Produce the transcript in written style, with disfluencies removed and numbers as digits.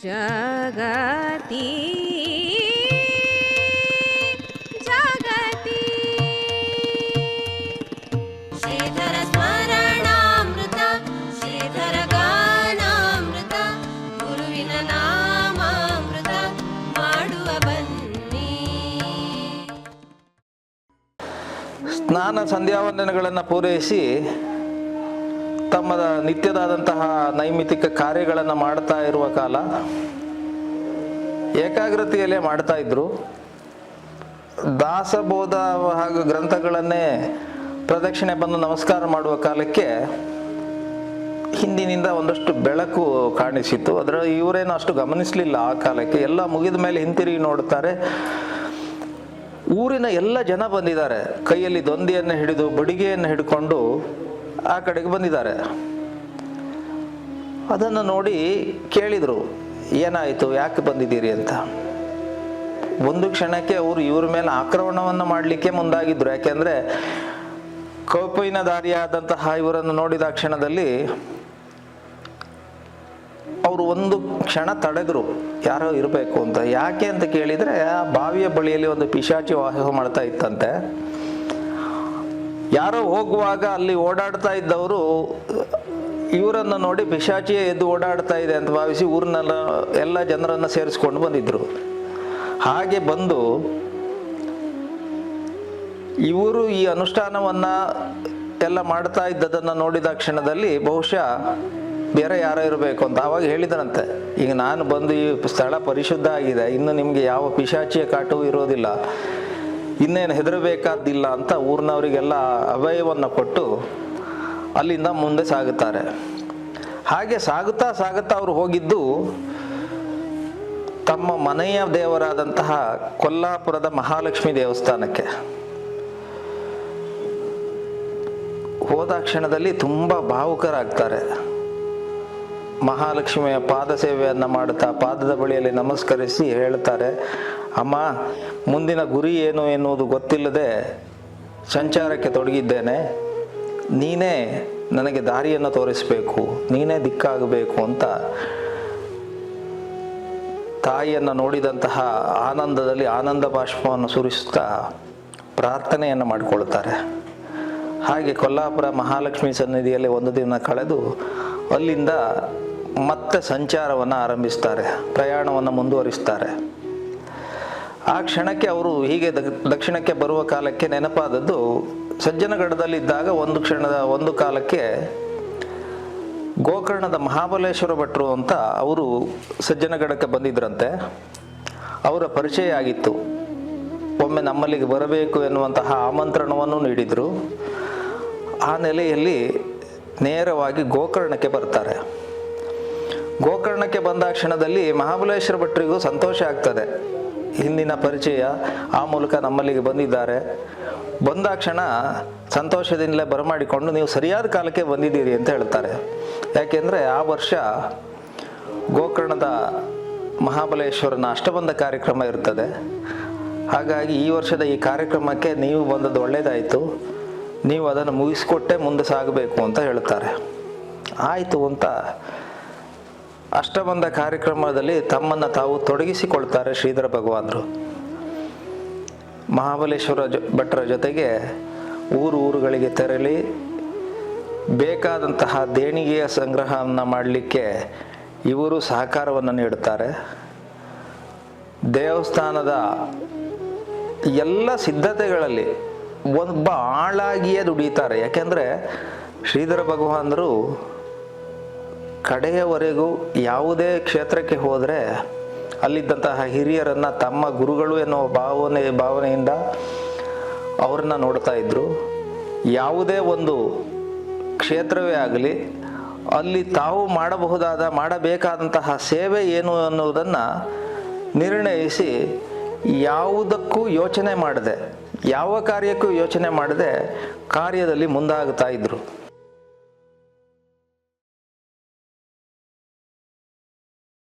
ಜಗತಿ ಜಗತಿ ಶ್ರೀಧರ ಸ್ಮರಣಾಮೃತ ಶ್ರೀಧರ ಗಾನಾಮೃತ ಗುರುವಿನ ನಾಮಾಮೃತ ಮಾಡುವ ಬನ್ನಿ. ಸ್ನಾನ ಸಂಧ್ಯಾವಂದನೆಗಳನ್ನು ಪೂರೈಸಿ ತಮ್ಮ ನಿತ್ಯದಾದಂತಹ ನೈಮಿತ್ತಿಕ ಕಾರ್ಯಗಳನ್ನು ಮಾಡ್ತಾ ಇರುವ ಕಾಲ ಏಕಾಗ್ರತೆಯಲ್ಲೇ ಮಾಡ್ತಾ ಇದ್ರು. ದಾಸಬೋಧ ಹಾಗೂ ಗ್ರಂಥಗಳನ್ನೇ ಪ್ರದಕ್ಷಿಣೆ ಬಂದು ನಮಸ್ಕಾರ ಮಾಡುವ ಕಾಲಕ್ಕೆ ಹಿಂದಿನಿಂದ ಒಂದಷ್ಟು ಬೆಳಕು ಕಾಣಿಸಿತ್ತು. ಅದರ ಇವರೇನು ಅಷ್ಟು ಗಮನಿಸಲಿಲ್ಲ. ಆ ಕಾಲಕ್ಕೆ ಎಲ್ಲ ಮುಗಿದ ಮೇಲೆ ಹಿಂತಿರುಗಿ ನೋಡ್ತಾರೆ, ಊರಿನ ಎಲ್ಲ ಜನ ಬಂದಿದ್ದಾರೆ. ಕೈಯಲ್ಲಿ ದೊಂದಿಯನ್ನು ಹಿಡಿದು ಬಡಿಗೆಯನ್ನು ಹಿಡ್ಕೊಂಡು ಆ ಕಡೆಗೆ ಬಂದಿದ್ದಾರೆ. ಅದನ್ನು ನೋಡಿ ಕೇಳಿದರು, ಏನಾಯಿತು, ಯಾಕೆ ಬಂದಿದ್ದೀರಿ ಅಂತ. ಒಂದು ಕ್ಷಣಕ್ಕೆ ಅವರು ಇವ್ರ ಮೇಲೆ ಆಕ್ರಮಣವನ್ನು ಮಾಡಲಿಕ್ಕೆ ಮುಂದಾಗಿದ್ರು. ಯಾಕೆಂದರೆ ಕೌಪೈನಧಾರಿಯಾದಂತಹ ಇವರನ್ನು ನೋಡಿದ ಕ್ಷಣದಲ್ಲಿ ಅವರು ಒಂದು ಕ್ಷಣ ತಡೆದ್ರು, ಯಾರೋ ಇರಬೇಕು ಅಂತ. ಯಾಕೆ ಅಂತ ಕೇಳಿದರೆ, ಆ ಬಾವಿಯ ಬಳಿಯಲ್ಲಿ ಒಂದು ಪಿಶಾಚಿ ವಾಸ ಮಾಡ್ತಾ ಇತ್ತಂತೆ. ಯಾರೋ ಹೋಗುವಾಗ ಅಲ್ಲಿ ಓಡಾಡ್ತಾ ಇದ್ದವರು ಇವರನ್ನು ನೋಡಿ ಪಿಶಾಚಿಯೇ ಎದ್ದು ಓಡಾಡ್ತಾ ಇದೆ ಅಂತ ಭಾವಿಸಿ ಊರಿನೆಲ್ಲ ಎಲ್ಲ ಜನರನ್ನು ಸೇರಿಸ್ಕೊಂಡು ಬಂದಿದ್ರು. ಹಾಗೆ ಬಂದು ಇವರು ಈ ಅನುಷ್ಠಾನವನ್ನು ಎಲ್ಲ ಮಾಡ್ತಾ ಇದ್ದದನ್ನು ನೋಡಿದ ಕ್ಷಣದಲ್ಲಿ ಬಹುಶಃ ಬೇರೆ ಯಾರೋ ಇರಬೇಕು ಅಂತ ಆವಾಗ ಹೇಳಿದರಂತೆ, ಈಗ ನಾನು ಬಂದು ಈ ಸ್ಥಳ ಪರಿಶುದ್ಧ ಆಗಿದೆ, ಇನ್ನು ನಿಮಗೆ ಯಾವ ಪಿಶಾಚಿಯ ಕಾಟವೂ ಇರೋದಿಲ್ಲ, ಇನ್ನೇನು ಹೆದರಬೇಕಾದಿಲ್ಲ ಅಂತ ಊರಿನವರಿಗೆಲ್ಲ ಅಭಯವನ್ನು ಕೊಟ್ಟು ಅಲ್ಲಿಂದ ಮುಂದೆ ಸಾಗುತ್ತಾರೆ. ಹಾಗೆ ಸಾಗುತ್ತಾ ಸಾಗುತ್ತಾ ಅವರು ಹೋಗಿದ್ದು ತಮ್ಮ ಮನೆಯ ದೇವರಾದಂತಹ ಕೊಲ್ಲಾಪುರದ ಮಹಾಲಕ್ಷ್ಮಿ ದೇವಸ್ಥಾನಕ್ಕೆ. ಹೋದ ಕ್ಷಣದಲ್ಲಿ ತುಂಬ ಭಾವುಕರಾಗ್ತಾರೆ. ಮಹಾಲಕ್ಷ್ಮಿಯ ಪಾದ ಸೇವೆಯನ್ನು ಮಾಡುತ್ತಾ ಪಾದದ ಬಳಿಯಲ್ಲಿ ನಮಸ್ಕರಿಸಿ ಹೇಳ್ತಾರೆ, ಅಮ್ಮ, ಮುಂದಿನ ಗುರಿ ಏನು ಎನ್ನುವುದು ಗೊತ್ತಿಲ್ಲದೆ ಸಂಚಾರಕ್ಕೆ ತೊಡಗಿದ್ದೇನೆ, ನೀನೇ ನನಗೆ ದಾರಿಯನ್ನು ತೋರಿಸಬೇಕು, ನೀನೇ ದಿಕ್ಕಾಗಬೇಕು ಅಂತ ತಾಯಿಯನ್ನು ನೋಡಿದಂತಹ ಆನಂದದಲ್ಲಿ ಆನಂದ ಬಾಷ್ಪವನ್ನು ಸುರಿಸುತ್ತಾ ಪ್ರಾರ್ಥನೆಯನ್ನು ಮಾಡಿಕೊಳ್ತಾರೆ. ಹಾಗೆ ಕೊಲ್ಲಾಪುರ ಮಹಾಲಕ್ಷ್ಮಿ ಸನ್ನಿಧಿಯಲ್ಲಿ ಒಂದು ದಿನ ಕಳೆದು ಅಲ್ಲಿಂದ ಮತ್ತೆ ಸಂಚಾರವನ್ನು ಆರಂಭಿಸ್ತಾರೆ, ಪ್ರಯಾಣವನ್ನು ಮುಂದುವರಿಸ್ತಾರೆ. ಆ ಕ್ಷಣಕ್ಕೆ ಅವರು ಹೀಗೆ ದಕ್ಷಿಣಕ್ಕೆ ಬರುವ ಕಾಲಕ್ಕೆ ನೆನಪಾದದ್ದು, ಸಜ್ಜನಗಢದಲ್ಲಿದ್ದಾಗ ಒಂದು ಕಾಲಕ್ಕೆ ಗೋಕರ್ಣದ ಮಹಾಬಲೇಶ್ವರ ಭಟ್ರು ಅಂತ ಅವರು ಸಜ್ಜನಗಢಕ್ಕೆ ಬಂದಿದ್ರಂತೆ. ಅವರ ಪರಿಚಯ ಆಗಿತ್ತು. ಒಮ್ಮೆ ನಮ್ಮಲ್ಲಿಗೆ ಬರಬೇಕು ಎನ್ನುವಂತಹ ಆಮಂತ್ರಣವನ್ನು ನೀಡಿದರು. ಆ ನೆಲೆಯಲ್ಲಿ ನೇರವಾಗಿ ಗೋಕರ್ಣಕ್ಕೆ ಬರ್ತಾರೆ. ಗೋಕರ್ಣಕ್ಕೆ ಬಂದ ಕ್ಷಣದಲ್ಲಿ ಮಹಾಬಲೇಶ್ವರ ಭಟ್ರಿಗೂ ಸಂತೋಷ ಆಗ್ತದೆ. ಹಿಂದಿನ ಪರಿಚಯ, ಆ ಮೂಲಕ ನಮ್ಮಲ್ಲಿಗೆ ಬಂದಿದ್ದಾರೆ. ಬಂದಾಕ್ಷಣ ಸಂತೋಷದಿಂದಲೇ ಬರಮಾಡಿಕೊಂಡು ನೀವು ಸರಿಯಾದ ಕಾಲಕ್ಕೆ ಬಂದಿದ್ದೀರಿ ಅಂತ ಹೇಳ್ತಾರೆ. ಯಾಕೆಂದರೆ ಆ ವರ್ಷ ಗೋಕರ್ಣದ ಮಹಾಬಲೇಶ್ವರನ ಅಷ್ಟಬಂಧ ಕಾರ್ಯಕ್ರಮ ಇರ್ತದೆ. ಹಾಗಾಗಿ ಈ ವರ್ಷದ ಈ ಕಾರ್ಯಕ್ರಮಕ್ಕೆ ನೀವು ಬಂದದ್ದು ಒಳ್ಳೆಯದಾಯಿತು, ನೀವು ಅದನ್ನು ಮುಗಿಸ್ಕೊಟ್ಟೆ ಮುಂದೆ ಸಾಗಬೇಕು ಅಂತ ಹೇಳ್ತಾರೆ. ಆಯಿತು ಅಂತ ಅಷ್ಟಬಂಧ ಕಾರ್ಯಕ್ರಮದಲ್ಲಿ ತಮ್ಮನ್ನು ತಾವು ತೊಡಗಿಸಿಕೊಳ್ತಾರೆ ಶ್ರೀಧರ ಭಗವಾನರು. ಮಹಾಬಲೇಶ್ವರ ಭಟ್ರ ಜೊತೆಗೆ ಊರುಗಳಿಗೆ ತೆರಳಿ ಬೇಕಾದಂತಹ ದೇಣಿಗೆಯ ಸಂಗ್ರಹವನ್ನು ಮಾಡಲಿಕ್ಕೆ ಇವರು ಸಹಕಾರವನ್ನು ನೀಡುತ್ತಾರೆ. ದೇವಸ್ಥಾನದ ಎಲ್ಲ ಸಿದ್ಧತೆಗಳಲ್ಲಿ ಒಬ್ಬ ಆಳಾಗಿಯೇ ದುಡಿತಾರೆ. ಯಾಕೆಂದರೆ ಶ್ರೀಧರ ಭಗವಾನರು ಕಡೆಯವರೆಗೂ ಯಾವುದೇ ಕ್ಷೇತ್ರಕ್ಕೆ ಹೋದರೆ ಅಲ್ಲಿದ್ದಂತಹ ಹಿರಿಯರನ್ನು ತಮ್ಮ ಗುರುಗಳು ಎನ್ನುವ ಭಾವನೆಯಿಂದ ಅವರನ್ನು ನೋಡ್ತಾ ಇದ್ದರು. ಯಾವುದೇ ಒಂದು ಕ್ಷೇತ್ರವೇ ಆಗಲಿ, ಅಲ್ಲಿ ತಾವು ಮಾಡಬೇಕಾದಂತಹ ಸೇವೆ ಏನು ಅನ್ನುವುದನ್ನು ನಿರ್ಣಯಿಸಿ ಯಾವುದಕ್ಕೂ ಯೋಚನೆ ಮಾಡದೆ, ಯಾವ ಕಾರ್ಯಕ್ಕೂ ಯೋಚನೆ ಮಾಡದೆ ಕಾರ್ಯದಲ್ಲಿ ಮುಂದಾಗ್ತಾ ಇದ್ದರು.